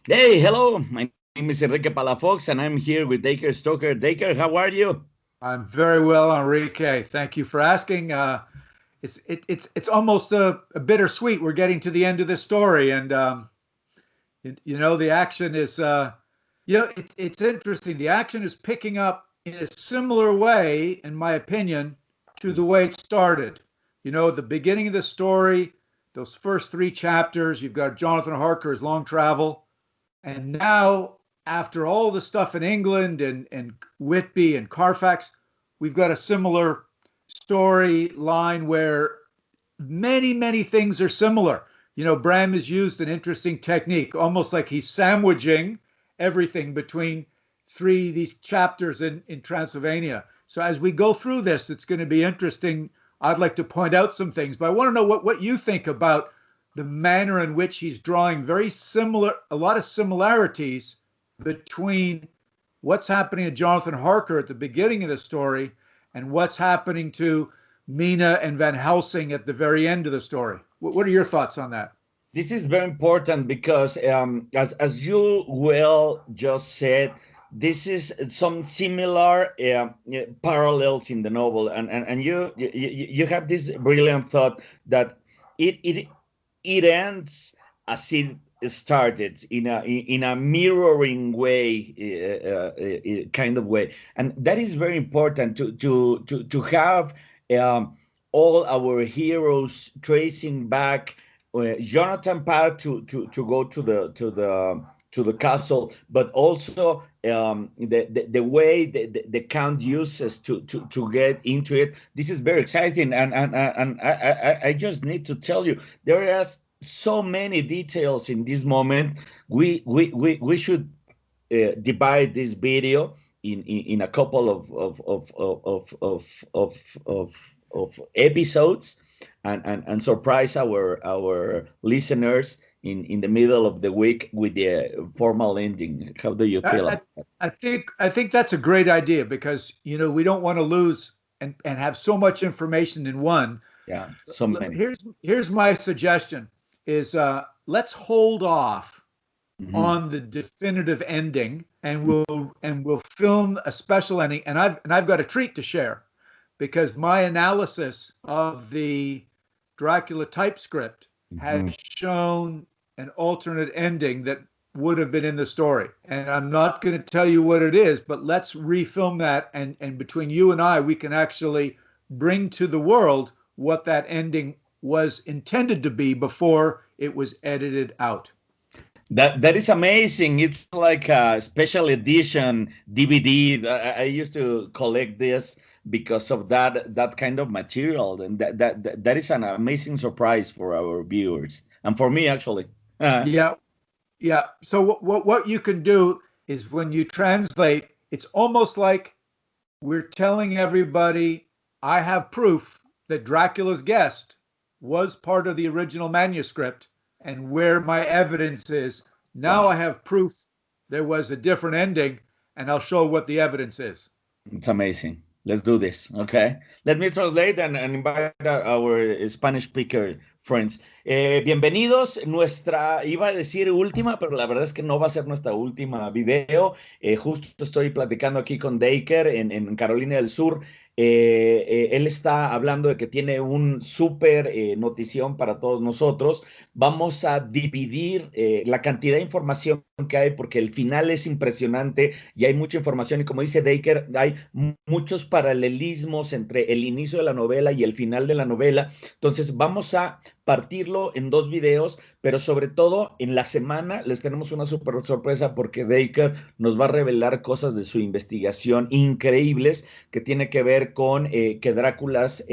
Hey, hello. My name is Enrique Palafox, and I'm here with Dacre Stoker. Dacre, how are you? I'm very well, Enrique. Thank you for asking. It's almost a bittersweet. We're getting to the end of this story, and the action is it's interesting. The action is picking up in a similar way, in my opinion, to the way it started. The beginning of the story, those first three chapters, you've got Jonathan Harker's long travel, and now, after all the stuff in England and Whitby and Carfax, we've got a similar storyline where many things are similar. Bram has used an interesting technique, almost like he's sandwiching everything between these chapters in Transylvania. So as we go through this, it's going to be interesting. I'd like to point out some things, but I want to know what you think about the manner in which he's drawing a lot of similarities between what's happening to Jonathan Harker at the beginning of the story and what's happening to Mina and Van Helsing at the very end of the story. What are your thoughts on that? This is very important because, as you well just said, this is some similar parallels in the novel, and you have this brilliant thought that it it it ends as it started in a mirroring way, kind of way, and that is very important to have um, all our heroes tracing back Jonathan path to go to the castle, but also the way the count uses to get into it. This is very exciting, and I just need to tell you there are so many details in this moment. We should divide this video in a couple of episodes and surprise our listeners in the middle of the week with the formal ending. How do you feel I, about that? I think that's a great idea because we don't want to lose and have so much information in one. Yeah, so many. Here's my suggestion: is let's hold off Mhm. on the definitive ending, and we'll film a special ending. And I've got a treat to share because my analysis of the Dracula typescript has Mhm. shown an alternate ending that would have been in the story. And I'm not going to tell you what it is, but let's refilm that. And between you and I, we can actually bring to the world what that ending was intended to be before it was edited out. That is amazing. It's like a special edition DVD. I used to collect this because of that kind of material, and that is an amazing surprise for our viewers and for me actually. Yeah, yeah. So what you can do is when you translate, it's almost like we're telling everybody, I have proof that Dracula's guest was part of the original manuscript, and where my evidence is. Now I Wow. have proof there was a different ending, and I'll show what the evidence is. It's amazing. Let's do this. Okay. Let me translate and invite our Spanish speaker friends. Bienvenidos. Iba a decir última, pero la verdad es que no va a ser nuestra última video. Justo estoy platicando aquí con Dacre en Carolina del Sur. Él está hablando de que tiene un súper notición para todos nosotros. Vamos a dividir la cantidad de información que hay porque el final es impresionante y hay mucha información y como dice Dacre, hay muchos paralelismos entre el inicio de la novela y el final de la novela. Entonces vamos a partirlo en dos videos, pero sobre todo en la semana les tenemos una super sorpresa porque Dacre nos va a revelar cosas de su investigación increíbles que tiene que ver con que Drácula's,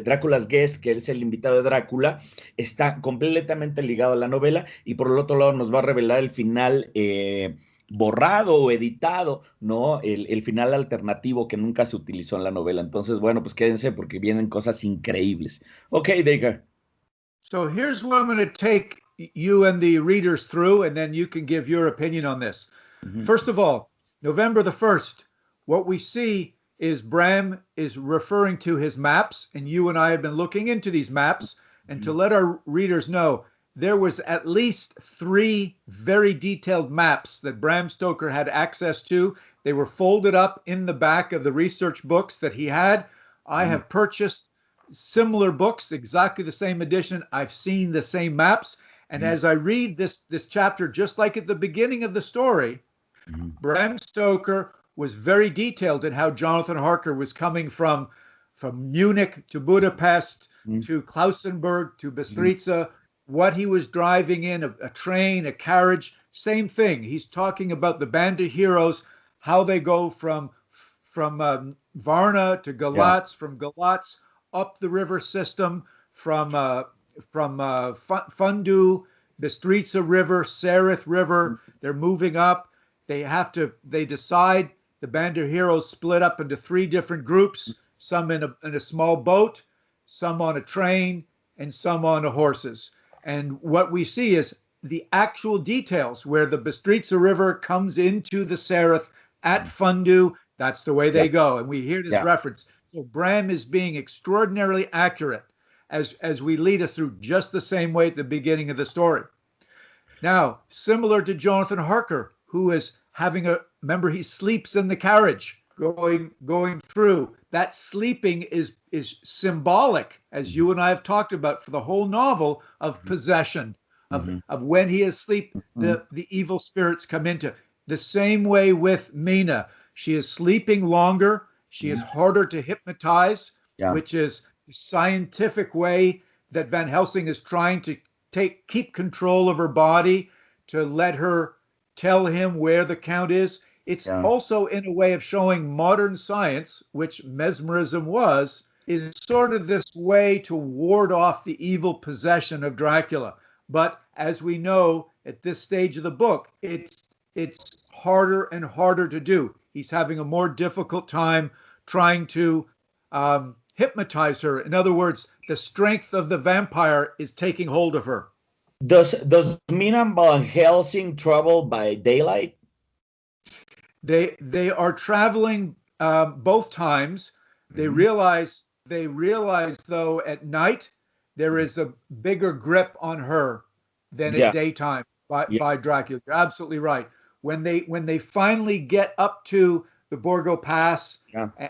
Drácula's Guest, que es el invitado de Drácula, está completamente ligado a la novela y por el otro lado nos va a revelar el final borrado o editado, ¿no? El final alternativo que nunca se utilizó en la novela. Entonces, bueno, pues quédense porque vienen cosas increíbles. Ok, Dacre. So here's what I'm going to take you and the readers through, and then you can give your opinion on this. Uh -huh. First of all, November the 1st, what we see is Bram is referring to his maps, and you and I have been looking into these maps. And to let our readers know, there was at least 3 very detailed maps that Bram Stoker had access to. They were folded up in the back of the research books that he had. I have purchased similar books, exactly the same edition. I've seen the same maps. And as I read this chapter, just like at the beginning of the story, Bram Stoker was very detailed in how Jonathan Harker was coming from Munich to Budapest to Klausenburg to Bistrica, what he was driving in, a train, a carriage, same thing. He's talking about the band of heroes, how they go from Varna to Galatz, from Galatz up the river system, from Fundu, Bistrica River, Sereth River. They're moving up. They decide the band of heroes split up into 3 different groups, some in a small boat, some on a train, and some on horses. And what we see is the actual details where the Bistrica River comes into the Sereth at Fundu. That's the way they go. And we hear this reference. So Bram is being extraordinarily accurate as we lead us through, just the same way at the beginning of the story. Now, similar to Jonathan Harker, who is remember, he sleeps in the carriage going through. That sleeping is symbolic, as you and I have talked about for the whole novel, of possession, of when he is asleep, the evil spirits come into. The same way with Mina. She is sleeping longer. She is harder to hypnotize, which is the scientific way that Van Helsing is trying to keep control of her body, to let her tell him where the count is. It's also in a way of showing modern science, which mesmerism was, is sort of this way to ward off the evil possession of Dracula. But as we know at this stage of the book, it's harder and harder to do. He's having a more difficult time trying to hypnotize her. In other words, the strength of the vampire is taking hold of her. Does Mina and Van Helsing travel by daylight? They are traveling both times. They realize though at night there is a bigger grip on her than at daytime by Dracula. You're absolutely right. When they finally get up to the Borgo Pass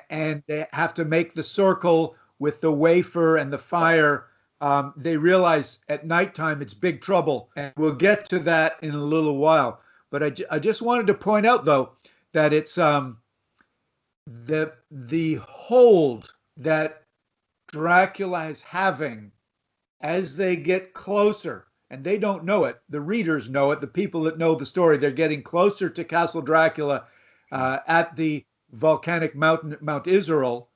and they have to make the circle with the wafer and the fire, they realize at nighttime it's big trouble. And we'll get to that in a little while. But I just wanted to point out, though, that it's the hold that Dracula is having as they get closer. And they don't know it. The readers know it. The people that know the story, they're getting closer to Castle Dracula at the volcanic mountain, Mount Israel.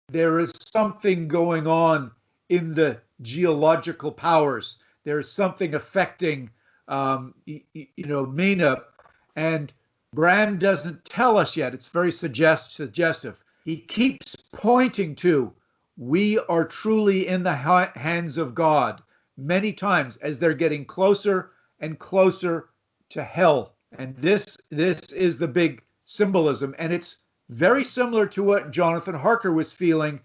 There is something going on in the geological powers. There is something affecting, Mina. And Bram doesn't tell us yet. It's very suggestive. He keeps pointing to, we are truly in the hands of God, many times as they're getting closer and closer to hell. And this is the big symbolism. And it's very similar to what Jonathan Harker was feeling.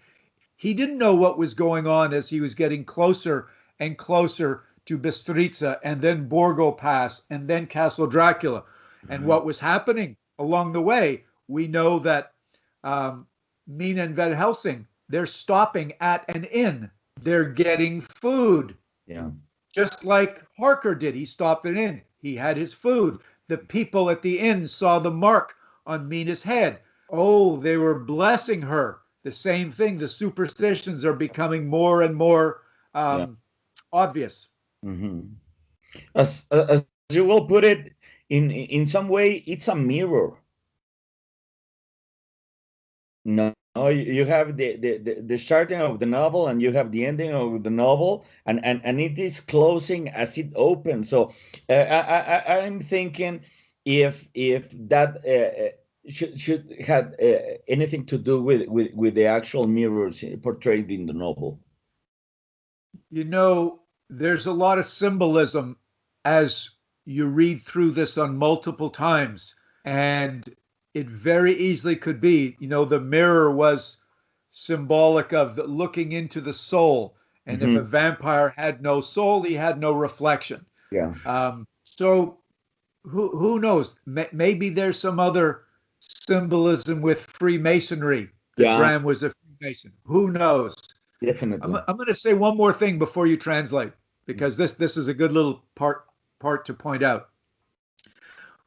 He didn't know what was going on as he was getting closer and closer to Bistrica and then Borgo Pass and then Castle Dracula. And what was happening along the way, we know that Mina and Van Helsing, they're stopping at an inn. They're getting food. Yeah. Just like Harker did. He stopped at an inn. He had his food. The people at the inn saw the mark on Mina's head. Oh, they were blessing her. The same thing. The superstitions are becoming more and more obvious. As you will put it, in some way, it's a mirror. No, you have the starting of the novel and you have the ending of the novel, and it is closing as it opens. So I'm thinking if that should have anything to do with the actual mirrors portrayed in the novel. There's a lot of symbolism as you read through this on multiple times, and it very easily could be, the mirror was symbolic of looking into the soul, And if a vampire had no soul, he had no reflection. Yeah. So who knows? Maybe there's some other symbolism with Freemasonry, that Yeah, Bram was a Freemason. Who knows? definitely. I'm going to say one more thing before you translate, because this is a good little part to point out.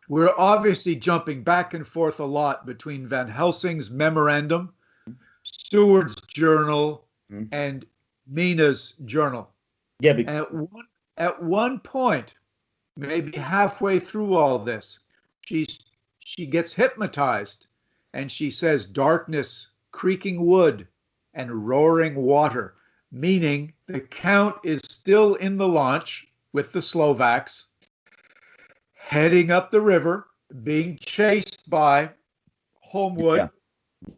We're obviously jumping back and forth a lot between Van Helsing's memorandum, Seward's journal, Mhm. and Mina's journal. Yeah, And at one point, maybe halfway through all this, she gets hypnotized, and she says darkness, creaking wood, and roaring water, meaning the Count is still in the launch with the Slovaks, heading up the river, being chased by yeah, Holmwood.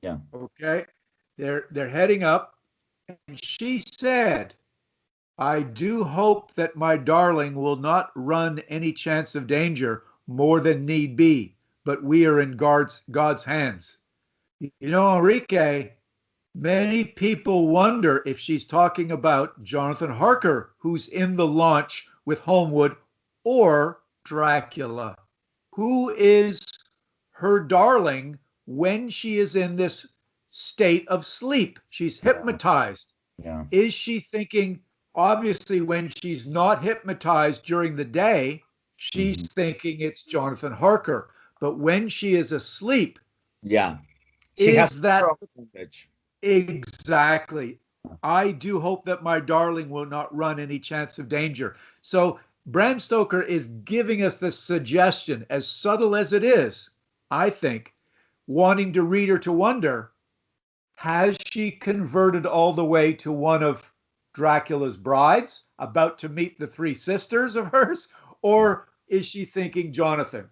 yeah. Okay, they're heading up, and she said, I do hope that my darling will not run any chance of danger more than need be, but we are in God's hands. You know, Enrique, many people wonder if she's talking about Jonathan Harker, who's in the launch with Holmwood, or Dracula. Who is her darling when she is in this state of sleep? She's hypnotized. Yeah. Is she thinking, obviously, when she's not hypnotized during the day, she's thinking it's Jonathan Harker. But when she is asleep, Yeah. She has is that advantage. exactly? I do hope that my darling will not run any chance of danger. So Bram Stoker is giving us this suggestion, as subtle as it is, I think, wanting the reader to wonder, has she converted all the way to one of Dracula's brides, about to meet the three sisters of hers, or is she thinking Jonathan?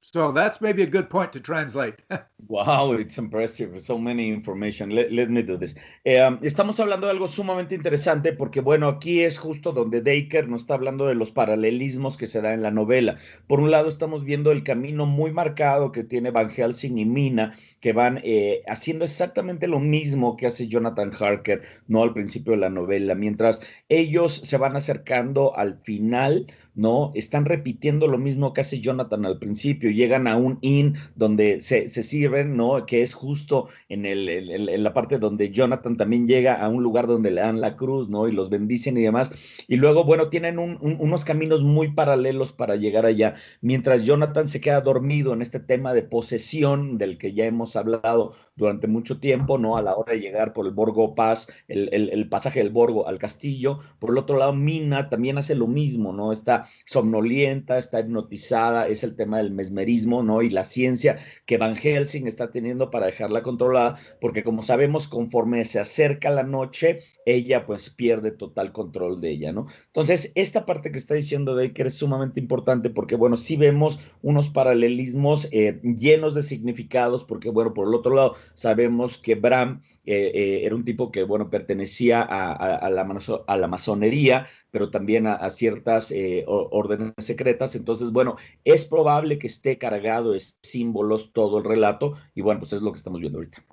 So that's maybe a good point to translate. Wow, it's impressive. So many information. Let me do this. Estamos hablando de algo sumamente interesante porque, bueno, aquí es justo donde Dacre nos está hablando de los paralelismos que se da en la novela. Por un lado, estamos viendo el camino muy marcado que tiene Van Helsing y Mina, que van haciendo exactamente lo mismo que hace Jonathan Harker, ¿no? Al principio de la novela. Mientras ellos se van acercando al final, ¿no? Están repitiendo lo mismo que hace Jonathan al principio. Llegan a un inn donde se sirven, ¿no? Que es justo en la parte donde Jonathan también llega a un lugar donde le dan la cruz, ¿no? Y los bendicen y demás. Y luego, bueno, tienen unos caminos muy paralelos para llegar allá. Mientras Jonathan se queda dormido en este tema de posesión del que ya hemos hablado durante mucho tiempo, ¿no? A la hora de llegar por el Borgo Pass, el pasaje del Borgo al castillo. Por el otro lado, Mina también hace lo mismo, ¿no? Está somnolienta, está hipnotizada, es el tema del mesmerismo, ¿no? Y la ciencia que Van Helsing está teniendo para dejarla controlada, porque como sabemos, conforme se acerca la noche, ella pues pierde total control de ella, ¿no? Entonces, esta parte que está diciendo Dacre es sumamente importante porque, bueno, sí vemos unos paralelismos llenos de significados, porque, bueno, por el otro lado, sabemos que Bram era un tipo que, bueno, pertenecía a la masonería, pero también a ciertas órdenes secretas. Entonces, bueno, es probable que esté cargado de símbolos todo el relato, y bueno, pues es lo que estamos viendo ahorita.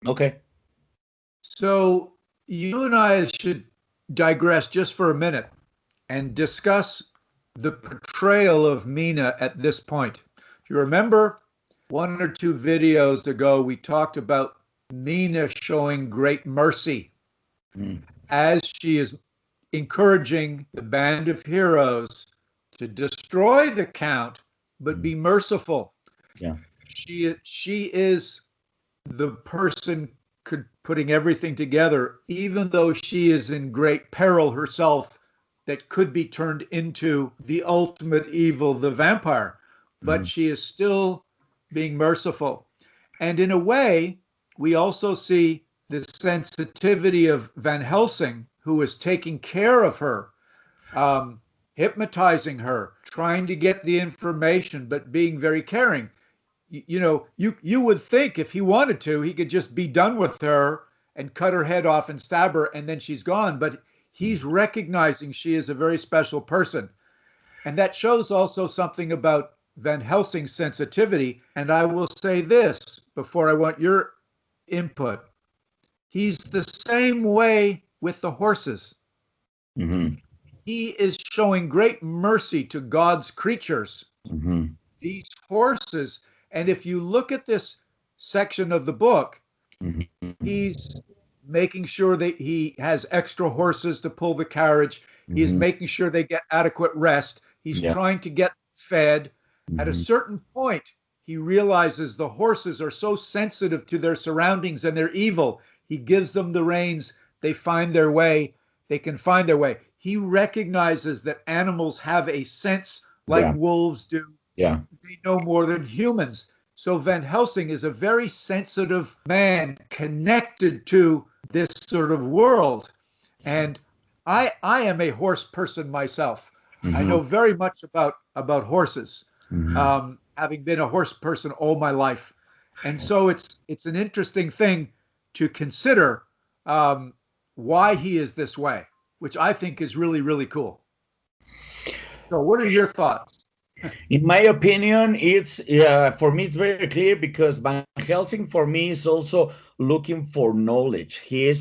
Okay. So you and I should digress just for a minute and discuss the portrayal of Mina at this point. Do you remember one or two videos ago, we talked about Mina showing great mercy as she is encouraging the band of heroes to destroy the Count, but be merciful. Yeah. She is the person putting everything together, even though she is in great peril herself, that could be turned into the ultimate evil, the vampire. But she is still being merciful. And in a way, we also see the sensitivity of Van Helsing, who is taking care of her, hypnotizing her, trying to get the information, but being very caring. You know, you would think if he wanted to, he could just be done with her and cut her head off and stab her, and then she's gone. But he's recognizing she is a very special person. And that shows also something about Van Helsing's sensitivity. And I will say this before I want your input. He's the same way with the horses. Mm-hmm. He is showing great mercy to God's creatures, Mm-hmm. these horses. And if you look at this section of the book, Mm-hmm. he's making sure that he has extra horses to pull the carriage. He is Mm-hmm. making sure they get adequate rest. He's Yeah. trying to get fed. At a Mm-hmm. certain point, he realizes the horses are so sensitive to their surroundings and they're evil. He gives them the reins. They find their way. They can find their way. He recognizes that animals have a sense like Yeah. wolves do. Yeah. They know more than humans. So Van Helsing is a very sensitive man connected to this sort of world. And I am a horse person myself. I Mm-hmm. know very much about horses, Mm-hmm. having been a horse person all my life. And so it's an interesting thing to consider why he is this way, which I think is really, really cool. So what are your thoughts? In my opinion, it's for me it's very clear because Van Helsing for me is also looking for knowledge. He is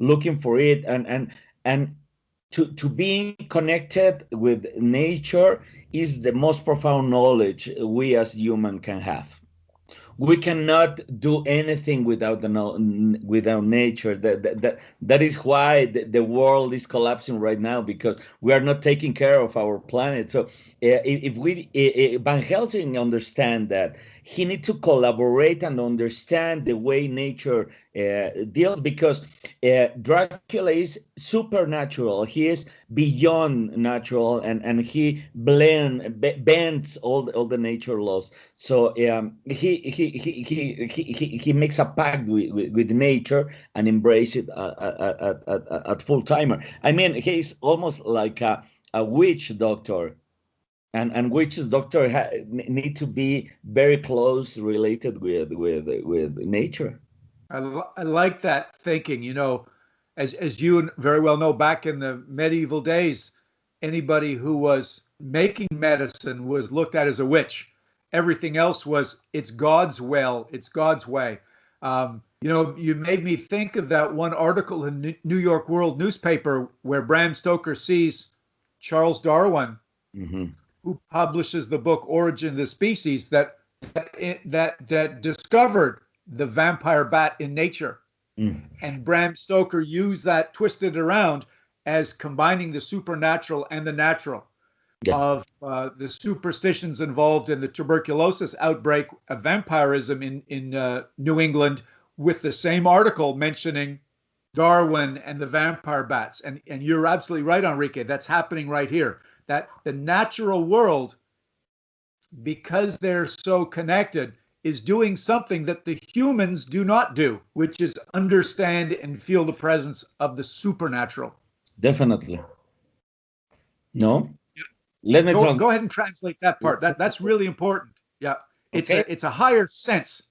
looking for it, and to being connected with nature is the most profound knowledge we as human can have. We cannot do anything without without nature. That is why the world is collapsing right now, because we are not taking care of our planet. So if we Van Helsing understand that he need to collaborate and understand the way nature deals, because Dracula is supernatural. He is beyond natural, and he bends all the nature laws. So he makes a pact with nature and embrace it at full timer. I mean, he's almost like a witch doctor, and witches doctor need to be very close related with nature. I like that thinking. You know, as you very well know, back in the medieval days, anybody who was making medicine was looked at as a witch. Everything else was it's God's will, it's God's way. You know, you made me think of that one article in New York World newspaper where Bram Stoker sees Charles Darwin, Mm-hmm. who publishes the book Origin of the Species, that discovered the vampire bat in nature. Mm. And Bram Stoker used that, twisted around as combining the supernatural and the natural Yeah. of the superstitions involved in the tuberculosis outbreak of vampirism in New England, with the same article mentioning Darwin and the vampire bats. And you're absolutely right, Enrique. That's happening right here. That the natural world, because they're so connected, is doing something that the humans do not do, which is understand and feel the presence of the supernatural. Definitely. No. Let me Go ahead and translate that part. That's really important. Yeah, Okay. it's a higher sense.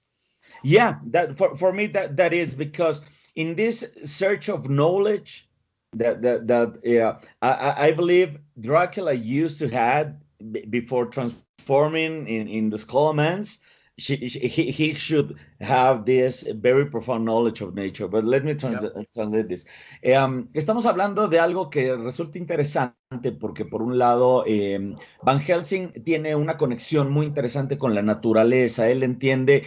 Yeah, that for me that is because in this search of knowledge that yeah, I believe Dracula used to had before transforming in the Skullman's. He should have this very profound knowledge of nature. But let me Yep. translate this. Estamos hablando de algo que resulta interesante porque por un lado Van Helsing tiene una conexión muy interesante con la naturaleza. Él entiende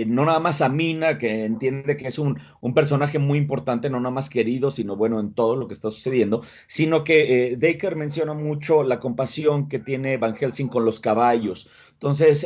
no nada más a Mina, que entiende que es un personaje muy importante, no nada más querido, sino bueno en todo lo que está sucediendo, sino que Dacre menciona mucho la compasión que tiene Van Helsing con los caballos. Entonces,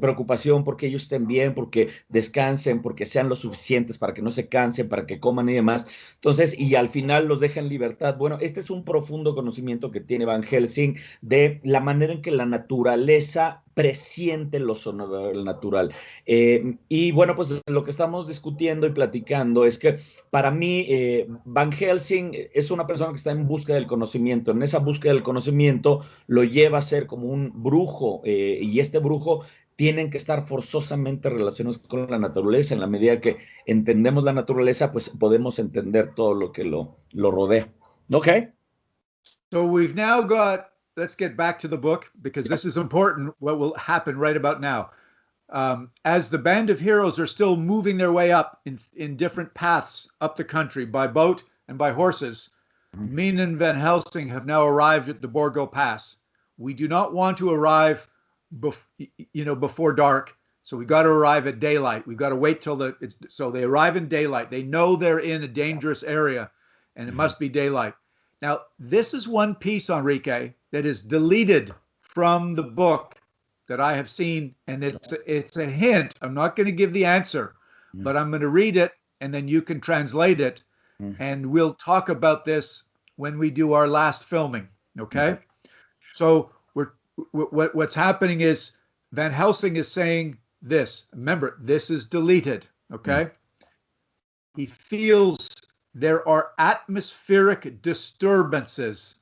preocupación porque ellos estén bien, porque descansen, porque sean lo suficientes para que no se cansen, para que coman y demás. Entonces, y al final los deja en libertad. Bueno, este es un profundo conocimiento que tiene Van Helsing de la manera en que la naturaleza presiente lo sobrenatural. Y bueno, pues lo que estamos discutiendo y platicando es que para mí Van Helsing es una persona que está en busca del conocimiento. En esa búsqueda del conocimiento lo lleva a ser como un brujo y este brujo tienen que estar forzosamente relacionados con la naturaleza. En la medida que entendemos la naturaleza, pues podemos entender todo lo que lo rodea. Okay. So we've now got, let's get back to the book because this is important, what will happen right about now. as the band of heroes are still moving their way up in different paths up the country by boat and by horses, Mina and Van Helsing have now arrived at the Borgo Pass. We do not want to arrive before dark, so we got to arrive at daylight. We've got to wait till so they arrive in daylight. They know they're in a dangerous area, and it must be daylight. Now, this is one piece, Enrique, that is deleted from the book that I have seen, and it's a hint. I'm not going to give the answer, but I'm going to read it, and then you can translate it, and we'll talk about this when we do our last filming. Okay? So what's happening is Van Helsing is saying this. Remember, this is deleted. Okay? He feels there are atmospheric disturbances.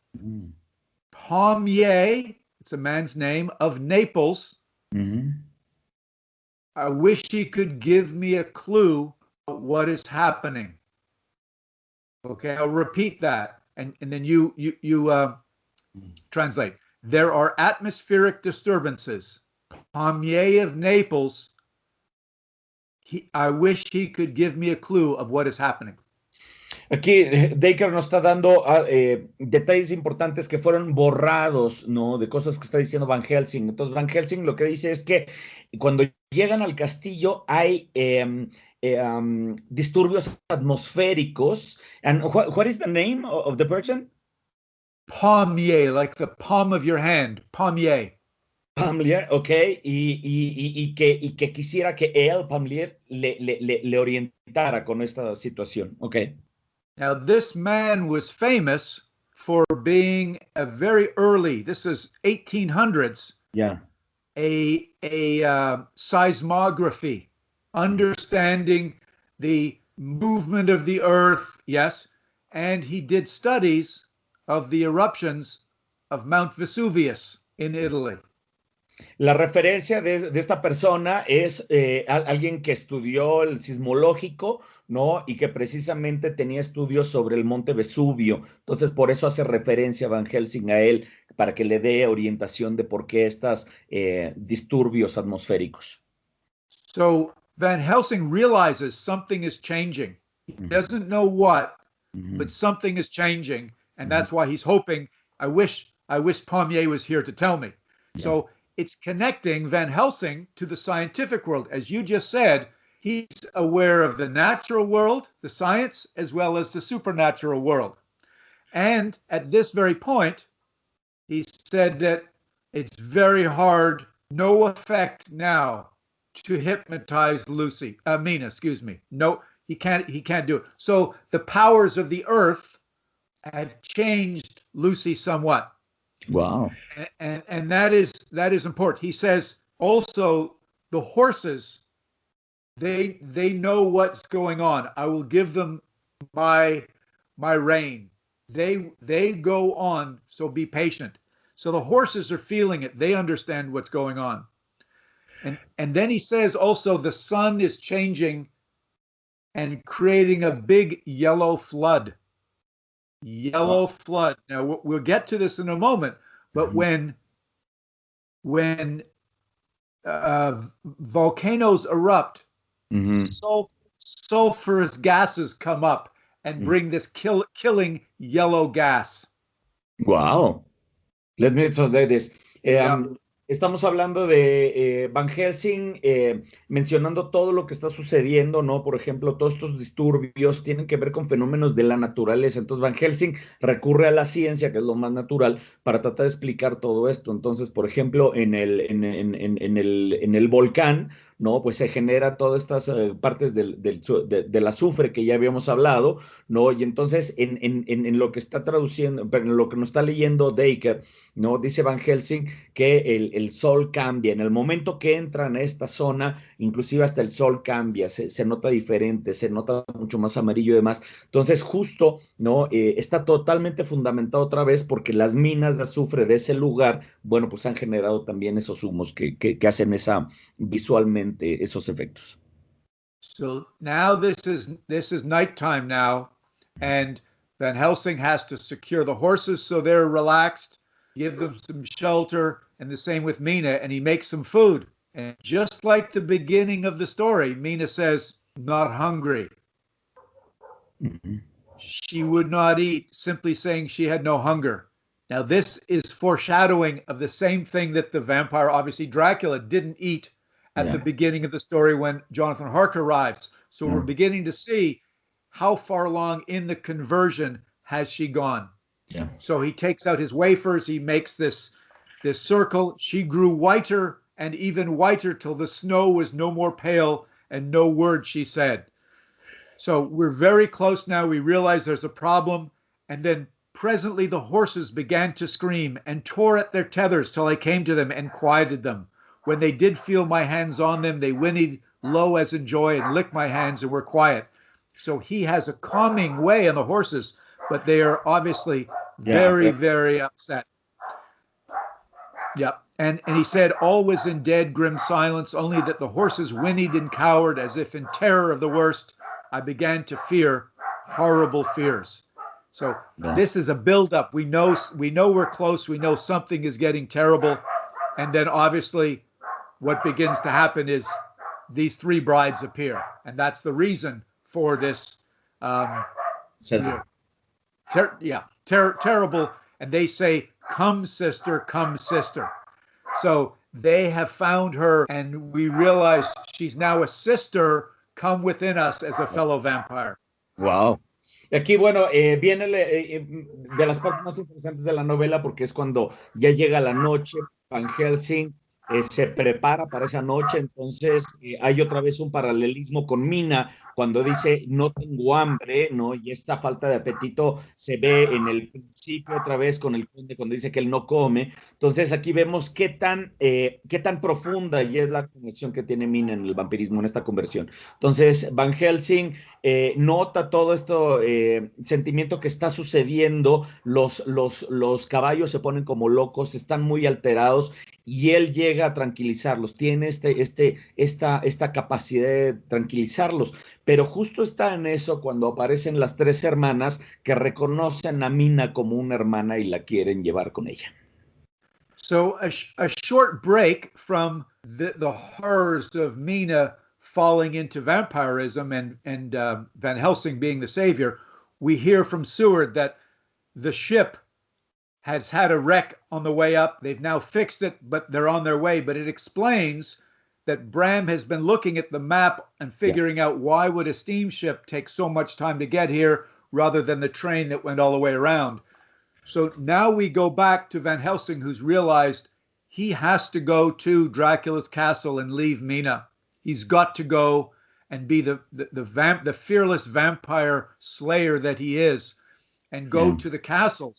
Pommier, it's a man's name, of Naples. I wish he could give me a clue about what is happening. Okay, I'll repeat that, and then you translate. There are atmospheric disturbances. Pommier of Naples, I wish he could give me a clue of what is happening. Aquí Dacre nos está dando detalles importantes que fueron borrados, ¿no? De cosas que está diciendo Van Helsing. Entonces Van Helsing lo que dice es que cuando llegan al castillo hay disturbios atmosféricos. And what is the name of the person? Pommier, like the palm of your hand. Pommier. Pommier, ok, y que quisiera que él, Pommier, le orientara con esta situación, ok. Now, this man was famous for being a very early, this is 1800s, a seismography, understanding the movement of the earth, yes, and he did studies of the eruptions of Mount Vesuvius in Italy. La referencia de esta persona es alguien que estudió el sismológico, ¿no? Y que precisamente tenía estudios sobre el monte Vesubio. Entonces, por eso hace referencia Van Helsing a él, para que le dé orientación de por qué estos disturbios atmosféricos. So, Van Helsing realizes something is changing. He doesn't know what, but something is changing, and that's why he's hoping, I wish Pommier was here to tell me. So, it's connecting Van Helsing to the scientific world. As you just said, he's aware of the natural world, the science, as well as the supernatural world. And at this very point, he said that it's very hard, no effect now, to hypnotize Mina, excuse me. No, he can't do it. So the powers of the earth have changed Lucy somewhat. Wow. And that is important. He says also the horses, they know what's going on. I will give them my rein. They go on, so be patient. So the horses are feeling it. They understand what's going on. And then he says also the sun is changing and creating a big yellow flood. Yellow flood. Now we'll get to this in a moment, but when volcanoes erupt, sulfurous gases come up and bring this killing yellow gas. Wow. Let me translate this. Estamos hablando de Van Helsing mencionando todo lo que está sucediendo, ¿no? Por ejemplo, todos estos disturbios tienen que ver con fenómenos de la naturaleza. Entonces, Van Helsing recurre a la ciencia, que es lo más natural, para tratar de explicar todo esto. Entonces, por ejemplo, en el volcán, ¿no? Pues se genera todas estas partes del azufre que ya habíamos hablado, ¿no? Y entonces, en lo que está traduciendo, pero en lo que nos está leyendo Dacre, ¿no? Dice Van Helsing que el sol cambia. En el momento que entran a esta zona, inclusive hasta el sol cambia, se nota diferente, se nota mucho más amarillo y demás. Entonces, justo, ¿no? Está totalmente fundamentado otra vez porque las minas de azufre de ese lugar, bueno, pues han generado también esos humos que hacen visualmente esos efectos. So now this is nighttime now, and Van Helsing has to secure the horses so they're relaxed, give them some shelter, and the same with Mina, and he makes some food, And just like the beginning of the story, Mina says, not hungry. Ujú. She would not eat, simply saying she had no hunger. Now, this is foreshadowing of the same thing that the vampire, obviously Dracula, didn't eat at the Ya, beginning of the story when Jonathan Harker arrives. So we're ya, beginning to see how far along in the conversion has she gone. ya. So he takes out his wafers, he makes this circle. She grew whiter and even whiter till the snow was no more pale and no word she said. So we're very close now. We realize there's a problem. And then presently the horses began to scream and tore at their tethers till I came to them and quieted them. When they did feel my hands on them, they whinnied low as in joy and licked my hands and were quiet. So he has a calming way on the horses, but they are obviously Ya, very, very upset. Yep. And he said, all was in dead, grim silence, only that the horses whinnied and cowered as if in terror of the worst. I began to fear horrible fears. So ya. this is a buildup. We know we're close. We know something is getting terrible. And then obviously what begins to happen is these three brides appear. And that's the reason for this Se- terrible. And they say, come, sister, come, sister. So they have found her, and we realize she's now a sister come within us as a fellow vampire. Wow. Y aquí, bueno, viene de las partes más interesantes de la novela porque es cuando ya llega la noche, Van Helsing se prepara para esa noche, entonces hay otra vez un paralelismo con Mina cuando dice no tengo hambre, ¿no? Y esta falta de apetito se ve en el principio otra vez con el conde cuando dice que él no come. Entonces aquí vemos qué tan profunda y es la conexión que tiene Mina en el vampirismo, en esta conversión. Entonces Van Helsing nota todo esto sentimiento que está sucediendo, los caballos se ponen como locos, están muy alterados y él llega a tranquilizarlos, tiene esta capacidad de tranquilizarlos, pero justo está en eso cuando aparecen las tres hermanas que reconocen a Mina como una hermana y la quieren llevar con ella. So a short break from the horrors of Mina falling into vampirism and Van Helsing being the savior, we hear from Seward that the ship has had a wreck on the way up. They've now fixed it, but they're on their way. But it explains that Bram has been looking at the map and figuring out why would a steamship take so much time to get here rather than the train that went all the way around. So now we go back to Van Helsing, who's realized he has to go to Dracula's castle and leave Mina. He's got to go and be the fearless vampire slayer that he is, and go to the castle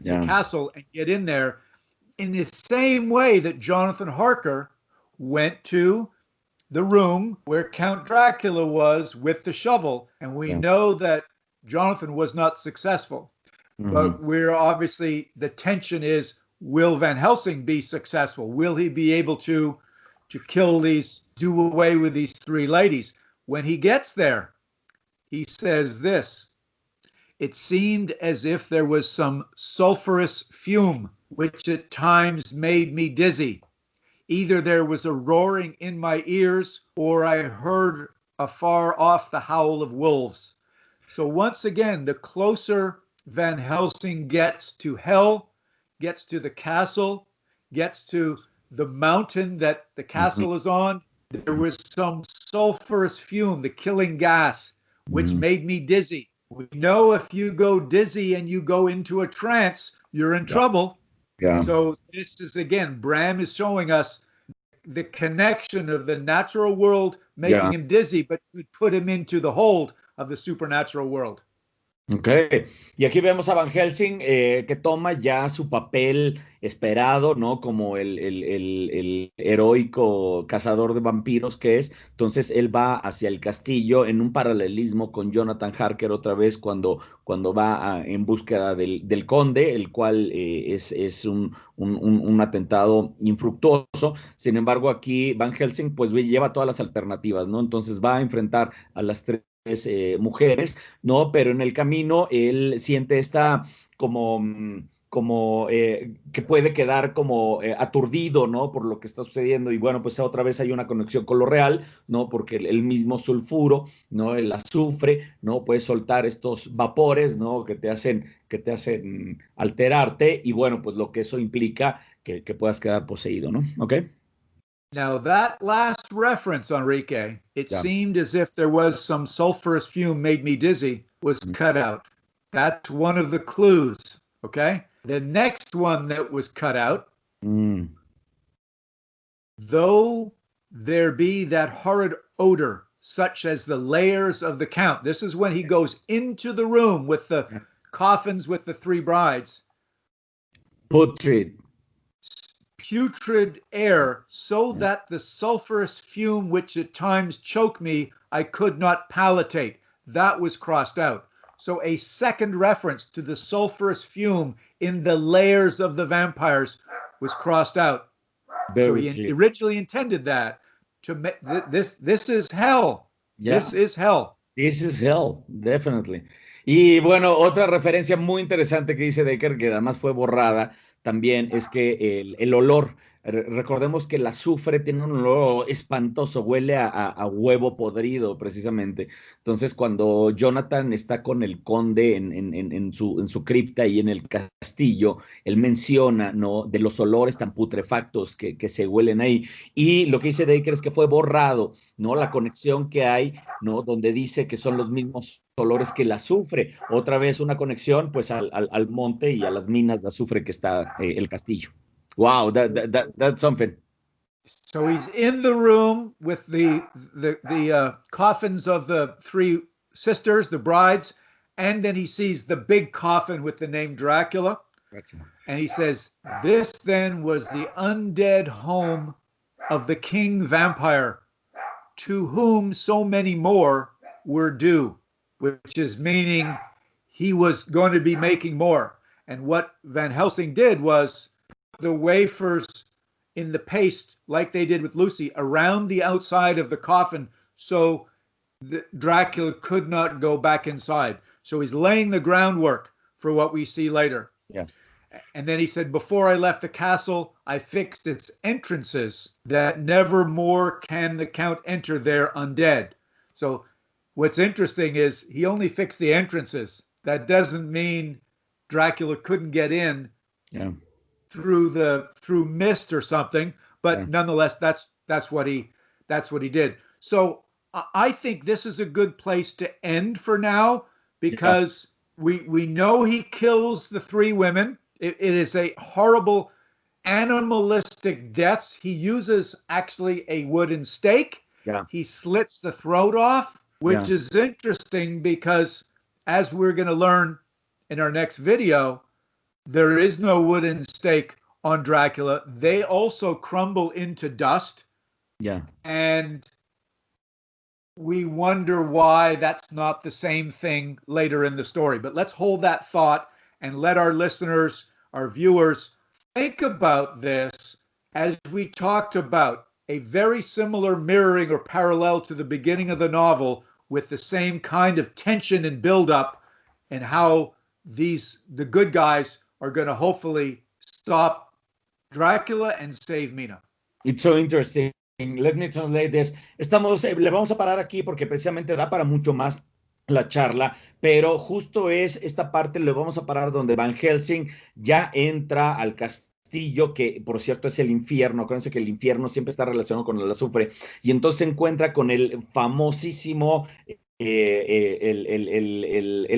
and get in there in the same way that Jonathan Harker went to the room where Count Dracula was with the shovel. And we know that Jonathan was not successful. But we're obviously, the tension is, will Van Helsing be successful? Will he be able to do away with these three ladies? When he gets there, he says this: it seemed as if there was some sulphurous fume, which at times made me dizzy. Either there was a roaring in my ears, or I heard afar off the howl of wolves. So once again, the closer Van Helsing gets to hell, gets to the castle, gets to the mountain that the castle is on, there was some sulphurous fume, the killing gas, which made me dizzy. We know if you go dizzy and you go into a trance, you're in trouble. So this is, again, Bram is showing us the connection of the natural world making him dizzy, but could put him into the hold of the supernatural world. Ok, y aquí vemos a Van Helsing que toma ya su papel esperado, ¿no? Como el heroico cazador de vampiros que es. Entonces él va hacia el castillo en un paralelismo con Jonathan Harker otra vez cuando va en búsqueda del conde, el cual es un atentado infructuoso. Sin embargo, aquí Van Helsing pues lleva todas las alternativas, ¿no? Entonces va a enfrentar a las tres mujeres, ¿no? Pero en el camino él siente esta como que puede quedar como aturdido, ¿no? Por lo que está sucediendo. Y bueno, pues otra vez hay una conexión con lo real, ¿no? Porque el mismo sulfuro, ¿no? El azufre, ¿no? Puede soltar estos vapores, ¿no? Que te hacen alterarte. Y bueno, pues lo que eso implica que puedas quedar poseído, ¿no? ¿Ok? Now, that last reference, Enrique, it Ya. seemed as if there was some sulfurous fume made me dizzy, was cut out. That's one of the clues. Okay. The next one that was cut out, Mm. though there be that horrid odor, such as the layers of the count. This is when he goes into the room with the coffins with the three brides. Putrid. Putrid air, so that the sulfurous fume which at times choked me, I could not palatate. That was crossed out. So a second reference to the sulfurous fume in the layers of the vampires was crossed out. So Very he clear. originally intended that to make this is hell. Yeah. This is hell. This is hell, definitely. Y bueno, otra referencia muy interesante que dice Dacre, que además fue borrada también, es que el olor, recordemos que el azufre tiene un olor espantoso, huele a huevo podrido precisamente. Entonces, cuando Jonathan está con el conde en su cripta y en el castillo, él menciona, ¿no? De los olores tan putrefactos que se huelen ahí. Y lo que dice Dacre es que fue borrado, ¿no? La conexión que hay, ¿no? Donde dice que son los mismos olores que el azufre. Otra vez una conexión, pues, al monte y a las minas de azufre que está el castillo. Wow, that's something. So he's in the room with the coffins of the three sisters, the brides, and then he sees the big coffin with the name Dracula. Gotcha. And he says, this then was the undead home of the king vampire, to whom so many more were due, which is meaning he was going to be making more. And what Van Helsing did was the wafers in the paste, like they did with Lucy, around the outside of the coffin, so Dracula could not go back inside. So he's laying the groundwork for what we see later. Yeah. And then he said, before I left the castle, I fixed its entrances, that never more can the count enter there undead. So what's interesting is he only fixed the entrances. That doesn't mean Dracula couldn't get in through mist or something, but nonetheless, that's what he did. So I think this is a good place to end for now, because we know he kills the three women. It is a horrible animalistic deaths. He uses actually a wooden stake. Yeah. He slits the throat off, which is interesting because, as we're going to learn in our next video, there is no wooden stake on Dracula. They also crumble into dust. Yeah. And we wonder why that's not the same thing later in the story. But let's hold that thought and let our listeners, our viewers, think about this as we talked about a very similar mirroring or parallel to the beginning of the novel, with the same kind of tension and buildup, and how the good guys are going to hopefully stop Dracula and save Mina. It's so interesting. Let me translate this. Le vamos a parar aquí porque precisamente da para mucho más la charla, pero justo es esta parte, le vamos a parar donde Van Helsing ya entra al castillo, que por cierto es el infierno. Acuérdense que el infierno siempre está relacionado con el azufre, y entonces se encuentra con el famosísimo el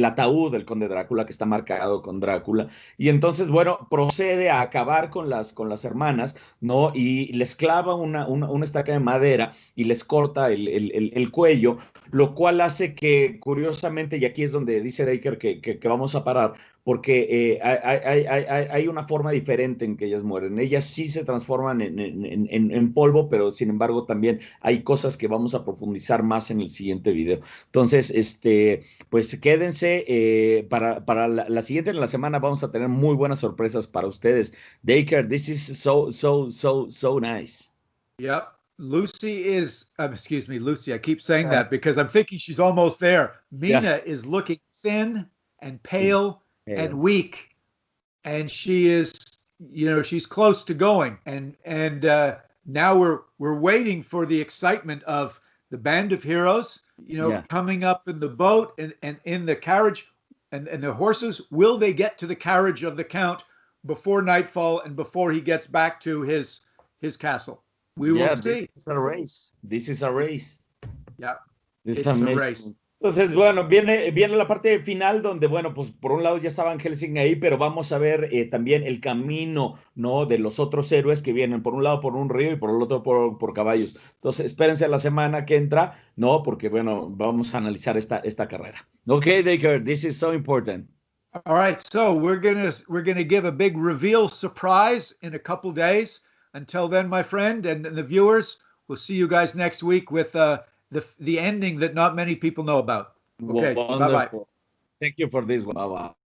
ataúd del conde Drácula, que está marcado con Drácula, y entonces, bueno, procede a acabar con las hermanas, ¿no? Y les clava una estaca de madera y les corta el cuello, lo cual hace que, curiosamente, y aquí es donde dice Dacre que vamos a parar, porque hay una forma diferente en que ellas mueren. Ellas sí se transforman en polvo, pero sin embargo también hay cosas que vamos a profundizar más en el siguiente video. Entonces, pues quédense para la siguiente, en la semana vamos a tener muy buenas sorpresas para ustedes. Dacre, this is so nice. Yep. Lucy is, excuse me, Lucy, I keep saying that because I'm thinking she's almost there. Mina is looking thin and pale and weak. and she is, she's close to going, and now we're waiting for the excitement of the band of heroes, Yeah. coming up in the boat and in the carriage, and the horses. Will they get to the carriage of the count before nightfall and before he gets back to his castle? We will Yeah, this see. is a race. This is a race. Yeah, This is it's a race. amazing. Entonces, bueno, viene la parte final donde, bueno, pues por un lado ya estaba Van Helsing ahí, pero vamos a ver también el camino, ¿no? De los otros héroes que vienen, por un lado por un río y por el otro por caballos. Entonces, espérense a la semana que entra, ¿no? Porque, bueno, vamos a analizar esta carrera. Okay, Dacre, this is so important. All right, so we're gonna give a big reveal surprise in a couple days. Until then, my friend and the viewers, we'll see you guys next week with the ending that not many people know about. Okay, bye bye. Wonderful. Thank you for this one. Bye-bye.